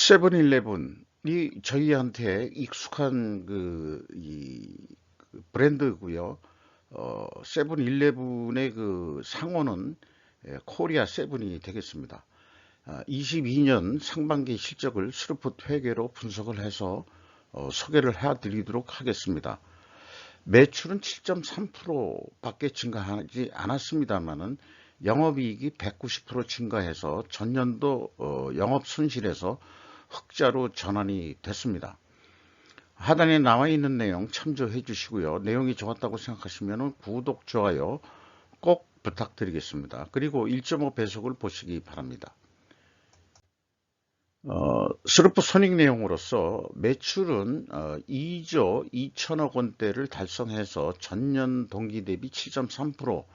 세븐일레븐이 저희한테 익숙한 그 브랜드고요. 세븐일레븐의 그 상호는 코리아 세븐이 되겠습니다. 22년 상반기 실적을 스루풋 회계로 분석을 해서 소개를 해드리도록 하겠습니다. 매출은 7.3%밖에 증가하지 않았습니다만은 영업이익이 190% 증가해서 전년도 영업 손실에서 흑자로 전환이 됐습니다. 하단에 나와 있는 내용 참조해 주시고요. 내용이 좋았다고 생각하시면 구독, 좋아요 꼭 부탁드리겠습니다. 그리고 1.5배속을 보시기 바랍니다. 스루프 손익 내용으로서 매출은 2조 2천억 원대를 달성해서 전년 동기 대비 7.3%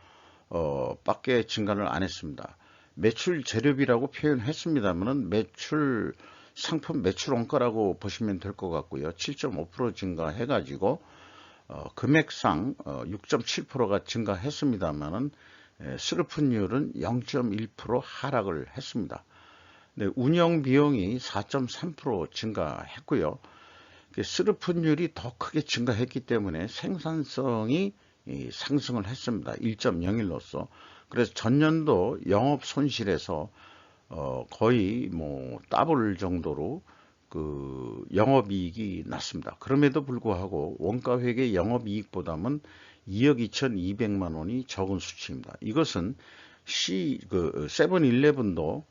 밖에 증가를 안 했습니다. 매출 재료비라고 표현했습니다만은 상품 매출 원가라고 보시면 될 것 같고요. 7.5% 증가해 가지고 금액상 6.7%가 증가했습니다만은 스루프율은 0.1% 하락을 했습니다. 네, 운영 비용이 4.3% 증가했고요. 스루프율이 더 크게 증가했기 때문에 생산성이 상승을 했습니다. 1.01로서. 그래서 전년도 영업 손실에서 거의 뭐 더블 정도로 그 영업이익이 났습니다. 그럼에도 불구하고 원가회계 영업이익보다는 2억 2,200만 원이 적은 수치입니다. 이것은 세븐일레븐도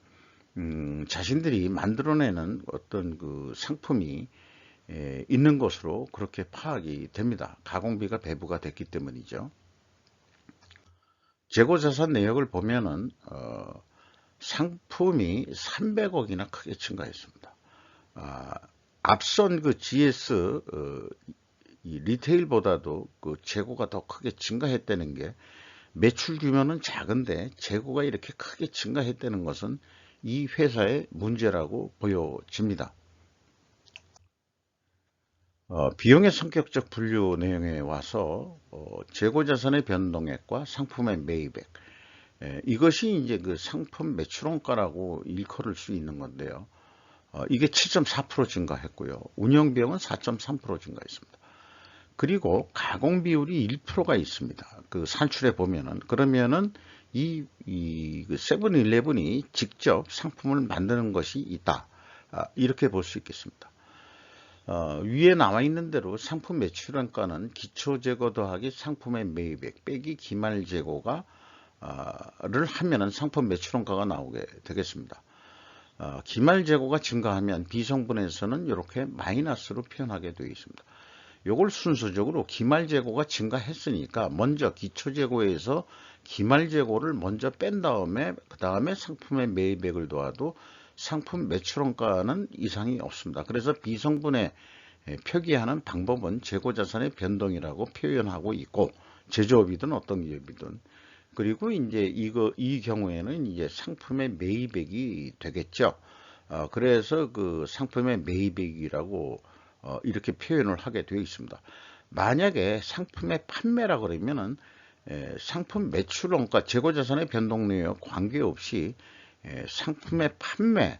자신들이 만들어내는 어떤 그 상품이 있는 것으로 그렇게 파악이 됩니다. 가공비가 배부가 됐기 때문이죠. 재고자산 내역을 보면은 상품이 300억이나 크게 증가했습니다. 앞선 그 GS 이 리테일보다도 그 재고가 더 크게 증가했다는 게 매출 규모는 작은데 재고가 이렇게 크게 증가했다는 것은 이 회사의 문제라고 보여집니다. 비용의 성격적 분류 내용에 와서 재고자산의 변동액과 상품의 매입액, 이것이 이제 그 상품 매출원가라고 일컬을 수 있는 건데요. 이게 7.4% 증가했고요. 운영비용은 4.3% 증가했습니다. 그리고 가공 비율이 1%가 있습니다. 그 산출해 보면은 그러면은 그 세븐일레븐이 직접 상품을 만드는 것이 있다. 이렇게 볼 수 있겠습니다. 위에 나와 있는 대로 상품 매출원가는 기초재고 더하기 상품의 매입액 빼기 기말재고가 를 하면은 상품 매출원가가 나오게 되겠습니다. 기말재고가 증가하면 비성분에서는 이렇게 마이너스로 표현하게 되어 있습니다. 요걸 순서적으로 기말재고가 증가했으니까 먼저 기초재고에서 기말재고를 먼저 뺀 다음에 그 다음에 상품의 매입액을 더해도 상품 매출원가는 이상이 없습니다. 그래서 비성분에 표기하는 방법은 재고자산의 변동이라고 표현하고 있고 제조업이든 어떤 기업이든 그리고 이제 이 경우에는 이제 상품의 매입액이 되겠죠. 그래서 그 상품의 매입액이라고 이렇게 표현을 하게 되어 있습니다. 만약에 상품의 판매라 그러면은 상품 매출원가 재고자산의 변동 내역 관계없이 상품의 판매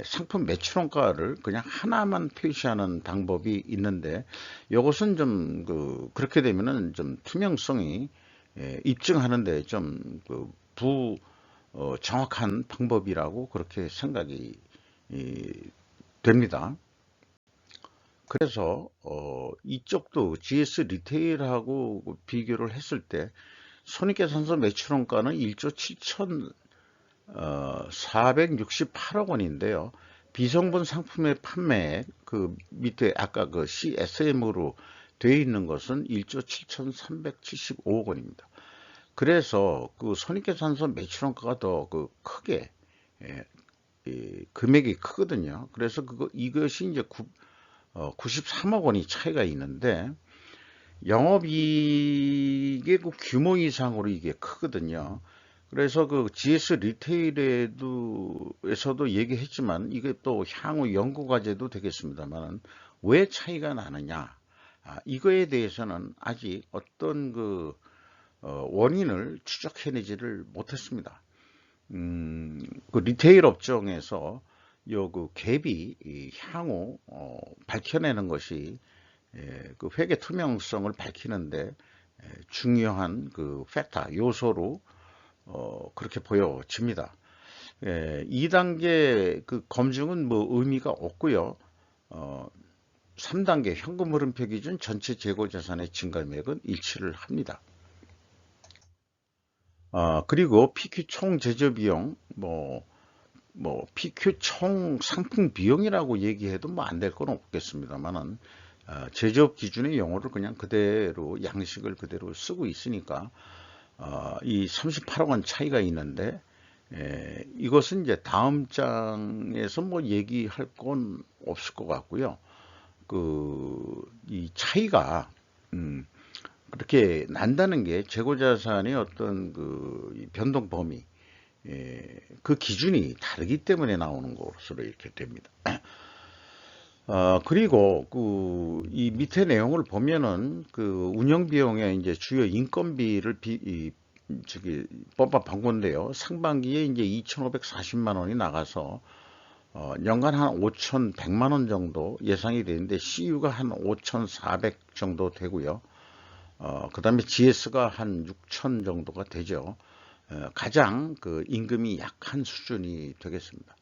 상품 매출원가를 그냥 하나만 표시하는 방법이 있는데 이것은 좀 그렇게 되면은 좀 투명성이 입증하는데 좀 정확한 방법이라고 그렇게 생각이 됩니다. 그래서 이쪽도 GS 리테일하고 비교를 했을 때 손익계산서 매출원가는 1조 7,468억 원인데요. 비성분 상품의 판매 그 밑에 아까 그 CSM으로 되어 있는 것은 1조 7,375억 원입니다. 그래서 그 손익계산서 매출원가가 더 그 크게 금액이 크거든요. 그래서 이것이 이제 93억 원이 차이가 있는데 영업이익의 그 규모 이상으로 이게 크거든요. 그래서 그 GS 리테일에서도 얘기했지만 이게 또 향후 연구 과제도 되겠습니다만 왜 차이가 나느냐? 이거에 대해서는 아직 어떤 그 원인을 추적해내지를 못했습니다. 그 리테일 업종에서 그 갭이 향후 밝혀내는 것이 그 회계 투명성을 밝히는데 중요한 그 팩터 요소로 그렇게 보여집니다. 2단계 그 검증은 뭐 의미가 없고요. 3단계 현금 흐름표 기준 전체 재고 자산의 증가액은 일치를 합니다. 그리고 PQ 총 제조 비용 PQ 총 상품 비용이라고 얘기해도 뭐 안 될 건 없겠습니다만은 제조업 기준의 용어를 그냥 그대로 양식을 그대로 쓰고 있으니까 이 38억 원 차이가 있는데 이것은 이제 다음 장에서 뭐 얘기할 건 없을 것 같고요. 이 차이가 그렇게 난다는 게 재고자산의 어떤 그 변동 범위 그 기준이 다르기 때문에 나오는 것으로 이렇게 됩니다. 그리고 이 밑에 내용을 보면은 그 운영 비용의 이제 주요 인건비를 뽑아본 건데요. 상반기에 이제 2,540만 원이 나가서 연간 한 5,100만 원 정도 예상이 되는데 CU가 한 5,400 정도 되고요. 그 다음에 GS가 한 6,000 정도가 되죠. 가장 그 임금이 약한 수준이 되겠습니다.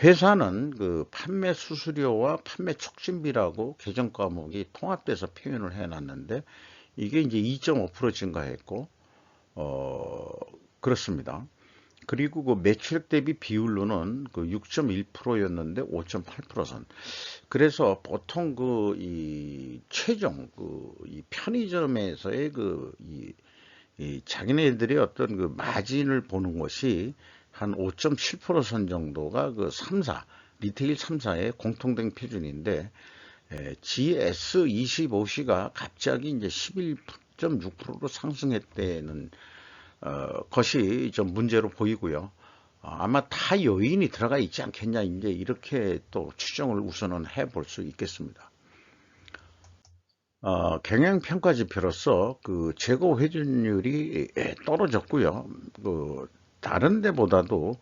회사는 그 판매 수수료와 판매 촉진비라고 계정 과목이 통합돼서 표현을 해놨는데 이게 이제 2.5% 증가했고 그렇습니다. 그리고 그 매출액 대비 비율로는 그 6.1%였는데 5.8%선. 그래서 보통 이 최종 이 편의점에서의 이 자기네들의 어떤 그 마진을 보는 것이 한 5.7%선 정도가 그 3사, 리테일 3사의 공통된 표준인데, GS25C가 갑자기 이제 11.6%로 상승했다는 것이 좀 문제로 보이고요. 아마 타 요인이 들어가 있지 않겠냐, 이제 이렇게 또 추정을 우선은 해볼 수 있겠습니다. 경영평가지표로서 그 재고 회전율이 떨어졌고요. 다른 데보다도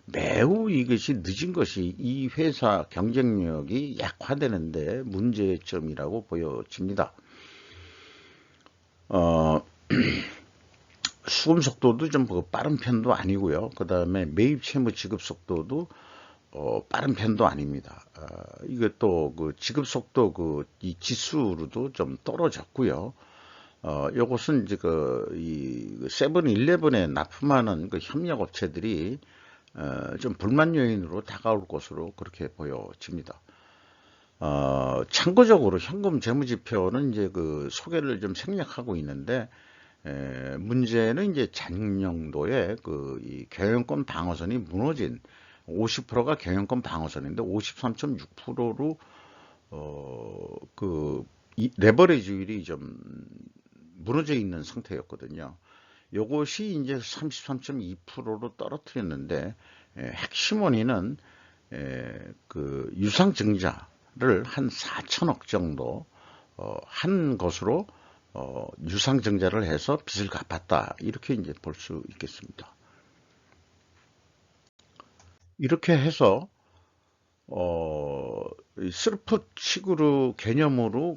매우 이것이 늦은 것이 이 회사 경쟁력이 약화되는데 문제점이라고 보여집니다. 수금 속도도 좀 빠른 편도 아니고요. 그 다음에 매입 채무 지급 속도도 빠른 편도 아닙니다. 이것도 그 지급 속도 이 지수로도 좀 떨어졌고요. 요것은 이제 이 세븐일레븐에 납품하는 그 협력업체들이 좀 불만 요인으로 다가올 것으로 그렇게 보여집니다. 참고적으로 현금 재무지표는 이제 그 소개를 좀 생략하고 있는데 문제는 이제 작년도에 이 경영권 방어선이 무너진 50%가 경영권 방어선인데 53.6%로 레버리지율이 좀 무너져 있는 상태였거든요. 요것이 이제 33.2%로 떨어뜨렸는데 핵심 원인은 그 유상증자를 한 4천억 정도 한 것으로 유상증자를 해서 빚을 갚았다 이렇게 이제 볼 수 있겠습니다. 이렇게 해서 스루풋 식으로 개념으로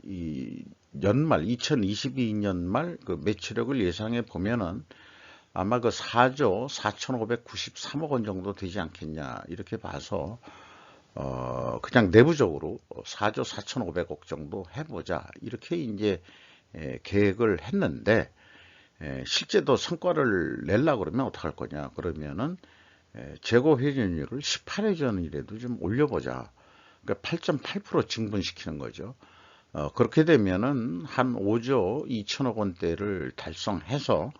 이 연말 2022년 말 그 매출액을 예상해 보면은 아마 그 4조 4,593억 원 정도 되지 않겠냐 이렇게 봐서 그냥 내부적으로 4조 4,500억 정도 해보자 이렇게 이제 계획을 했는데 실제도 성과를 내려고 그러면 어떡할 거냐 그러면은 재고 회전율을 18회전이라도 좀 올려보자. 그러니까 8.8% 증분시키는 거죠. 그렇게 되면은 한 5조 2천억 원대를 달성해서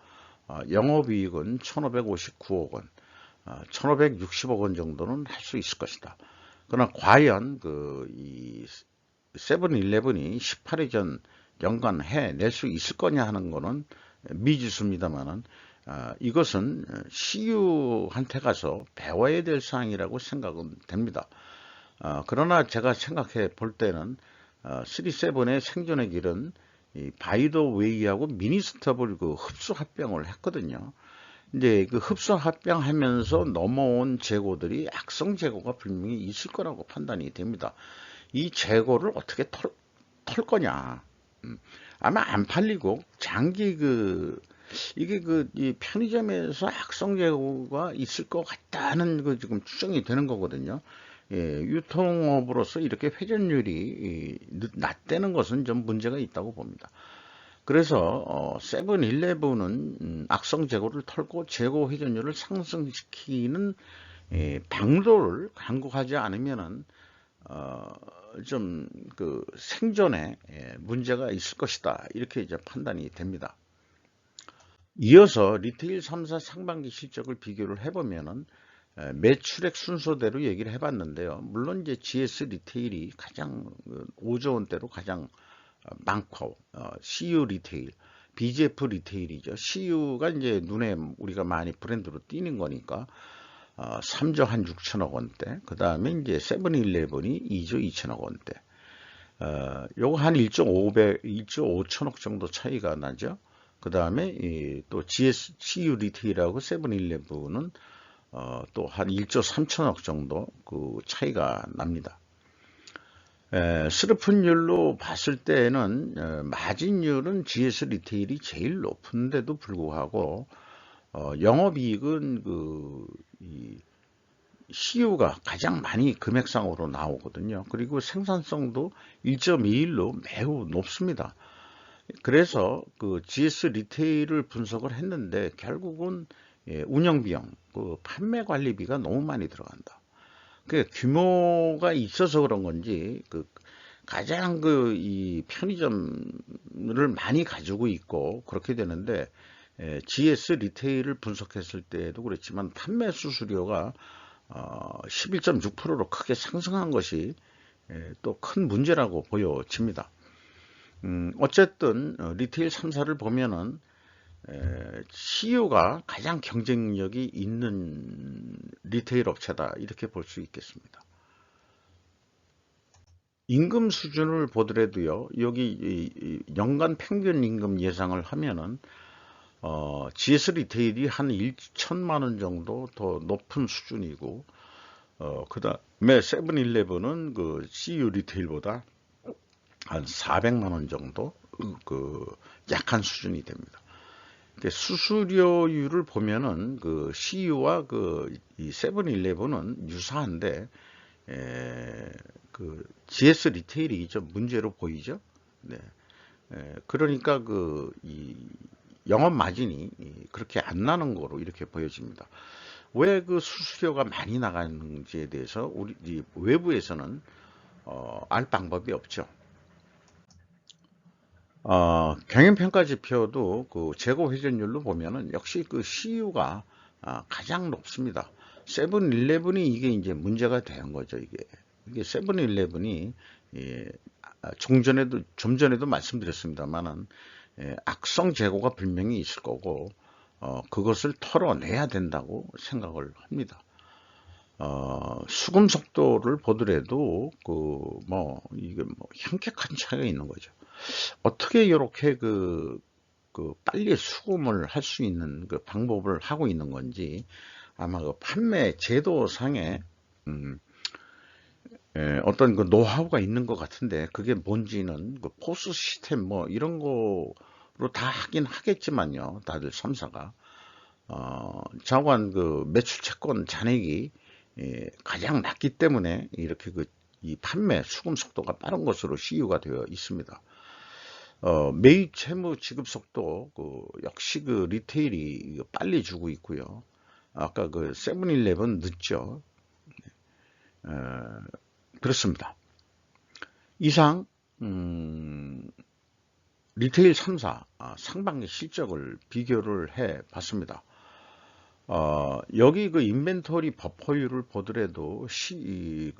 영업이익은 1,559억 원, 1,560억 원 정도는 할 수 있을 것이다. 그러나 과연 이 세븐일레븐이 18회전 연간 해낼 수 있을 거냐 하는 거는 미지수입니다만은 이것은 CU한테 가서 배워야 될 사항이라고 생각은 됩니다. 그러나 제가 생각해 볼 때는 3.7의 생존의 길은 이 바이더웨이하고 미니스톱을 흡수 합병을 했거든요. 이제 그 흡수 합병하면서 넘어온 재고들이 악성 재고가 분명히 있을 거라고 판단이 됩니다. 이 재고를 어떻게 털 거냐. 아마 안 팔리고 장기 이게 이 편의점에서 악성 재고가 있을 것 같다는 지금 추정이 되는 거거든요. 예, 유통업으로서 이렇게 회전율이 낮다는 것은 좀 문제가 있다고 봅니다. 그래서 세븐일레븐은 악성 재고를 털고 재고 회전율을 상승시키는 방도를 강구하지 않으면은 좀 생존에 문제가 있을 것이다, 이렇게 이제 판단이 됩니다. 이어서 리테일 3사 상반기 실적을 비교를 해보면은 매출액 순서대로 얘기를 해봤는데요. 물론 이제 GS 리테일이 가장 5조 원대로 가장 많고, CU 리테일, BGF 리테일이죠. CU가 이제 눈에 우리가 많이 브랜드로 띄는 거니까 3조 한 6천억 원대, 그 다음에 이제 세븐일레븐이 2조 2천억 원대, 요거 한 1조 5천억 정도 차이가 나죠. 그 다음에 또 CU 리테일하고 세븐일레븐은 또 한 1조 3천억 정도 그 차이가 납니다. 수르픈율로 봤을 때는 마진율은 GS 리테일이 제일 높은데도 불구하고 영업이익은 CU가 가장 많이 금액상으로 나오거든요. 그리고 생산성도 1.21로 매우 높습니다. 그래서 GS 리테일을 분석을 했는데 결국은 운영비용, 판매 관리비가 너무 많이 들어간다. 그 규모가 있어서 그런 건지 가장 이 편의점을 많이 가지고 있고 그렇게 되는데, GS 리테일을 분석했을 때도 그렇지만 판매 수수료가 11.6%로 크게 상승한 것이 또 큰 문제라고 보여집니다. 어쨌든 리테일 3사를 보면은 CU가 가장 경쟁력이 있는 리테일 업체다, 이렇게 볼 수 있겠습니다. 임금 수준을 보더라도요, 여기 연간 평균 임금 예상을 하면은 GS 리테일이 한 1천만 원 정도 더 높은 수준이고, 그 다음에 세븐일레븐은 CU 리테일보다 한 400만 원 정도 약한 수준이 됩니다. 수수료율을 보면은 CU와 이 세븐일레븐은 유사한데, GS 리테일이 좀 문제로 보이죠. 네. 그러니까 이 영업 마진이 그렇게 안 나는 거로 이렇게 보여집니다. 왜 수수료가 많이 나가는지에 대해서 우리 외부에서는 알 방법이 없죠. 경영평가 지표도 재고 회전율로 보면은 역시 CU가 가장 높습니다. 세븐일레븐이 이게 이제 문제가 되는 거죠. 이게 세븐일레븐이 좀 전에도 말씀드렸습니다만은 악성 재고가 분명히 있을 거고, 그것을 털어내야 된다고 생각을 합니다. 수금 속도를 보더라도 이게 현격한 차이가 있는 거죠. 어떻게 이렇게 빨리 수금을 할 수 있는 방법을 하고 있는 건지, 아마 판매 제도상에 어떤 노하우가 있는 것 같은데, 그게 뭔지는 포스 시스템 이런 거로 다 하긴 하겠지만요. 다들 3사가 자관 매출 채권 잔액이 가장 낮기 때문에 이렇게 이 판매 수금 속도가 빠른 것으로 CU가 되어 있습니다. 매입 채무 지급 속도 역시 리테일이 빨리 주고 있고요. 아까 세븐일레븐 늦죠. 그렇습니다. 이상 리테일 3사 상반기 실적을 비교를 해 봤습니다. 여기 인벤토리 버퍼율을 보더라도 이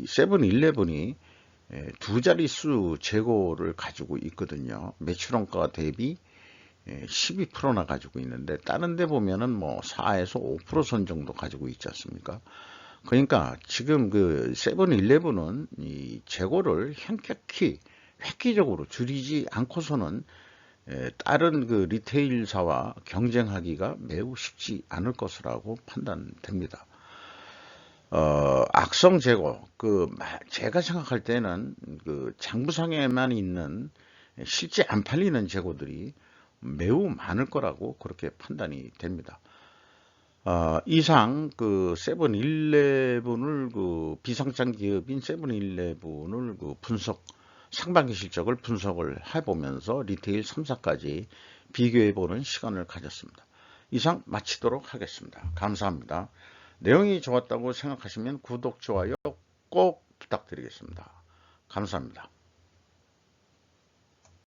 세븐일레븐이 두 자릿수 재고를 가지고 있거든요. 매출원가 대비 12%나 가지고 있는데, 다른 데 보면은 4에서 5% 정도 가지고 있지 않습니까? 그러니까 지금 세븐일레븐은 이 재고를 현격히 획기적으로 줄이지 않고서는 다른 그 리테일사와 경쟁하기가 매우 쉽지 않을 것이라고 판단됩니다. 악성 재고, 제가 생각할 때는 그 장부상에만 있는 실제 안 팔리는 재고들이 매우 많을 거라고 그렇게 판단이 됩니다. 이상 그 세븐일레븐을 그 비상장 기업인 세븐일레븐을 그 상반기 실적을 분석을 해보면서 리테일 3사까지 비교해보는 시간을 가졌습니다. 이상 마치도록 하겠습니다. 감사합니다. 내용이 좋았다고 생각하시면 구독, 좋아요 꼭 부탁드리겠습니다. 감사합니다.